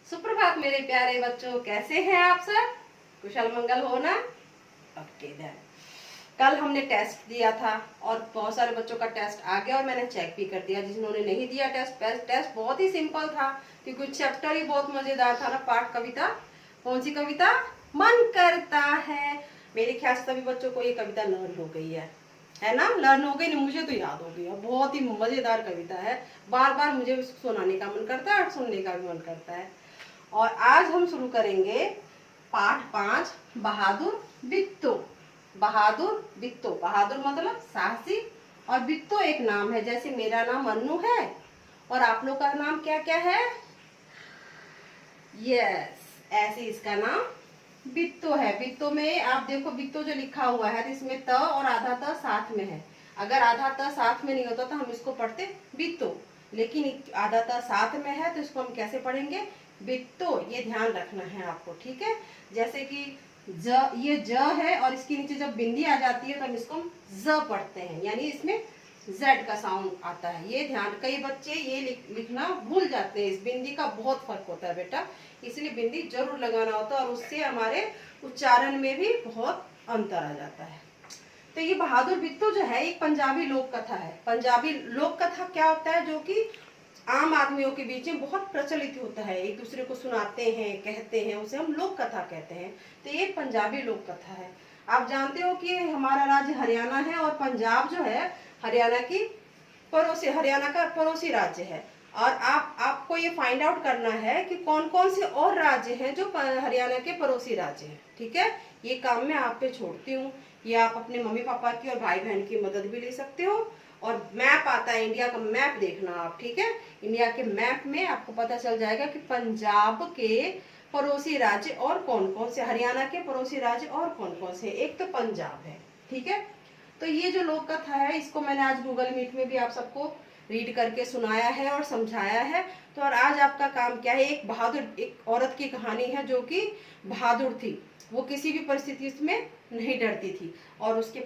सुप्रभात मेरे प्यारे बच्चों, कैसे हैं आप सब? कुशल मंगल हो ना? Okay then. कल हमने टेस्ट दिया था और बहुत सारे बच्चों का टेस्ट आ गया और मैंने चेक भी कर दिया। जिन्होंने नहीं दिया टेस्ट बहुत ही सिंपल था क्योंकि चैप्टर ही बहुत मजेदार था ना। पाठ कविता, कौन सी कविता? मन करता है। मेरे ख्याल से सभी बच्चों को ये कविता लर्न हो गई है ना? लर्न हो गई नहीं, मुझे तो याद हो गई। बहुत ही मजेदार कविता है, बार बार मुझे सुनाने का मन करता है और सुनने का भी मन करता है। और आज हम शुरू करेंगे पाठ 5, बहादुर बिट्टो। बहादुर बिट्टो, बहादुर मतलब साहसी और बिट्टो एक नाम है। जैसे मेरा नाम अन्नू है और आप लोग का नाम क्या क्या है? यस, ऐसे इसका नाम बिट्टो है। बिट्टो में आप देखो, बिट्टो जो लिखा हुआ है इसमें त और आधा त साथ में है। अगर आधा त साथ में नहीं होता तो हम इसको पढ़ते बिट्टो, लेकिन आधा त साथ में है तो इसको हम कैसे पढ़ेंगे? बिट्टो। ये ध्यान रखना है आपको, ठीक है? जैसे कि ये ज है और इसके नीचे जब बिंदी आ जाती है तो हम इसको ज पढ़ते हैं, यानी इसमें जेड का साउंड आता है। ये ध्यान, कई बच्चे ये लिखना भूल जाते हैं। इस बिंदी का बहुत फर्क होता है बेटा, इसलिए बिंदी जरूर लगाना होता है और उससे हमारे उच्चारण में भी बहुत अंतर आ जाता है। तो ये बहादुर बिट्टो जो है एक पंजाबी लोक कथा है। पंजाबी लोक कथा क्या होता है? जो कि आम आदमियों के बीच में बहुत प्रचलित होता है, एक दूसरे को सुनाते हैं, कहते हैं, उसे हम लोक कथा कहते हैं। तो ये पंजाबी लोक कथा है। आप जानते हो कि हमारा राज्य हरियाणा है और पंजाब जो है हरियाणा का पड़ोसी राज्य है। और आपको ये फाइंड आउट करना है कि कौन कौन से और राज्य हैं जो हरियाणा के पड़ोसी राज्य हैं, ठीक है? ये काम मैं आप पे छोड़ती हूँ। ये आप अपने मम्मी पापा की और भाई बहन की मदद भी ले सकते हो। और मैप आता है, इंडिया का मैप देखना आप, ठीक है? इंडिया के मैप में आपको पता चल जाएगा कि पंजाब के पड़ोसी राज्य और कौन कौन से, हरियाणा के पड़ोसी राज्य और कौन कौन से। एक तो पंजाब है, ठीक है? तो ये जो लोक कथा है इसको मैंने आज गूगल मीट में भी आप सबको रीड करके सुनाया है और समझाया है। तो और आज आपका काम क्या है? एक औरत की कहानी है जो कि बहादुर थी। वो किसी भी परिस्थिति में नहीं डरती थी और उसके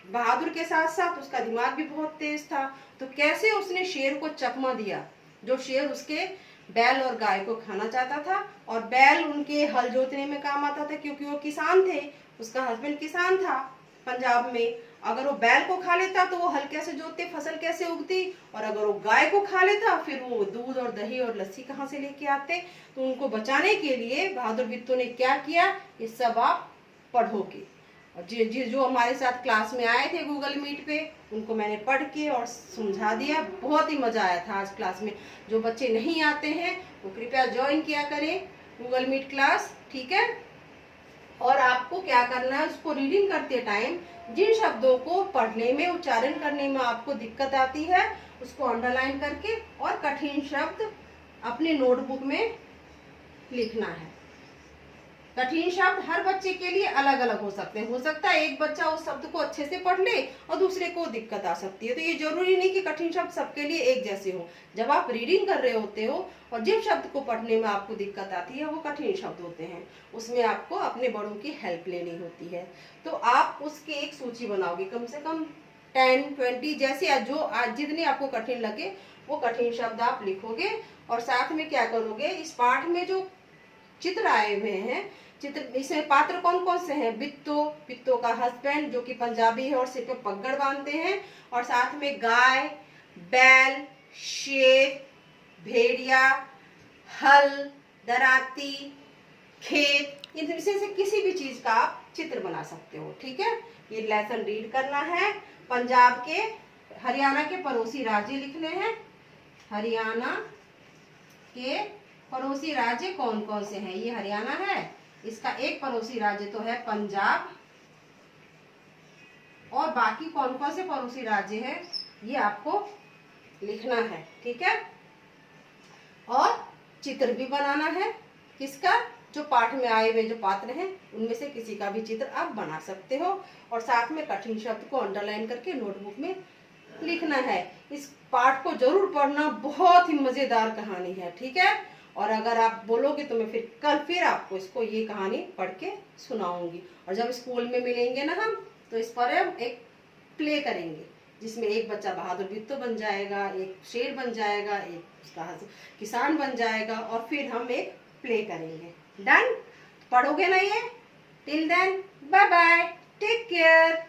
बहादुर के साथ साथ उसका दिमाग भी बहुत तेज था। तो कैसे उसने शेर को चकमा दिया, जो शेर उसके बैल और गाय को खाना चाहता था। और बैल उनके हल जोतने में काम आता था क्योंकि वो किसान थे, उसका हस्बैंड किसान था पंजाब में। अगर वो बैल को खा लेता तो वो हल कैसे जोतते, फसल कैसे उगती? और अगर वो गाय को खा लेता फिर वो दूध और दही और लस्सी कहाँ से लेके आते? तो उनको बचाने के लिए बहादुर बिट्टो ने क्या किया, ये सब आप पढ़ोगे। और जो हमारे साथ क्लास में आए थे गूगल मीट पे, उनको मैंने पढ़ के और समझा दिया। बहुत ही मजा आया था आज क्लास में। जो बच्चे नहीं आते हैं वो कृपया ज्वाइन किया करें गूगल मीट क्लास, ठीक है? और आपको क्या करना है, उसको रीडिंग करते टाइम जिन शब्दों को पढ़ने में, उच्चारण करने में आपको दिक्कत आती है उसको अंडरलाइन करके और कठिन शब्द अपने नोटबुक में लिखना है। कठिन शब्द हर बच्चे के लिए अलग अलग हो सकते हैं। हो सकता है एक बच्चा उस शब्द को अच्छे से पढ़ ले और दूसरे को दिक्कत आ सकती है। तो ये जरूरी नहीं कि कठिन शब्द सबके लिए एक जैसे हो। जब आप रीडिंग कर रहे होते हो और जिन शब्द को पढ़ने में आपको दिक्कत आती है वो कठिन शब्द होते हैं, उसमें आपको अपने बड़ों की हेल्प लेनी होती है। तो आप उसकी एक सूची बनाओगे, कम से कम 10, 20 जैसे जो जितने आपको कठिन लगे वो कठिन शब्द आप लिखोगे। और साथ में क्या करोगे, इस पाठ में जो चित्र आए हुए हैं, चित्र इसमें पात्र कौन कौन से हैं? बिट्टो का हस्बैंड जो कि पंजाबी है और सिर पे पगड़ बांधते हैं, और साथ में गाय, बैल, शेर, भेड़िया, हल, दराती, खेत, इनमें से किसी भी चीज का आप चित्र बना सकते हो, ठीक है? ये लेसन रीड करना है। पंजाब के, हरियाणा के पड़ोसी राज्य लिखने हैं। हरियाणा के पड़ोसी राज्य कौन कौन से हैं? ये हरियाणा है, इसका एक पड़ोसी राज्य तो है पंजाब, और बाकी कौन कौन से पड़ोसी राज्य हैं ये आपको लिखना है, ठीक है? और चित्र भी बनाना है। किसका? जो पाठ में आए हुए जो पात्र हैं उनमें से किसी का भी चित्र आप बना सकते हो। और साथ में कठिन शब्द को अंडरलाइन करके नोटबुक में लिखना है। इस पाठ को जरूर पढ़ना, बहुत ही मजेदार कहानी है, ठीक है? और अगर आप बोलोगे तो मैं फिर आपको इसको ये कहानी पढ़ के सुनाऊंगी। और जब स्कूल में मिलेंगे ना हम, तो इस पर हम एक प्ले करेंगे जिसमें एक बच्चा बहादुर बिट्टो बन जाएगा, एक शेर बन जाएगा, एक उसका किसान बन जाएगा, और फिर हम एक प्ले करेंगे। डन? पढ़ोगे ना ये? Till then bye bye, take care.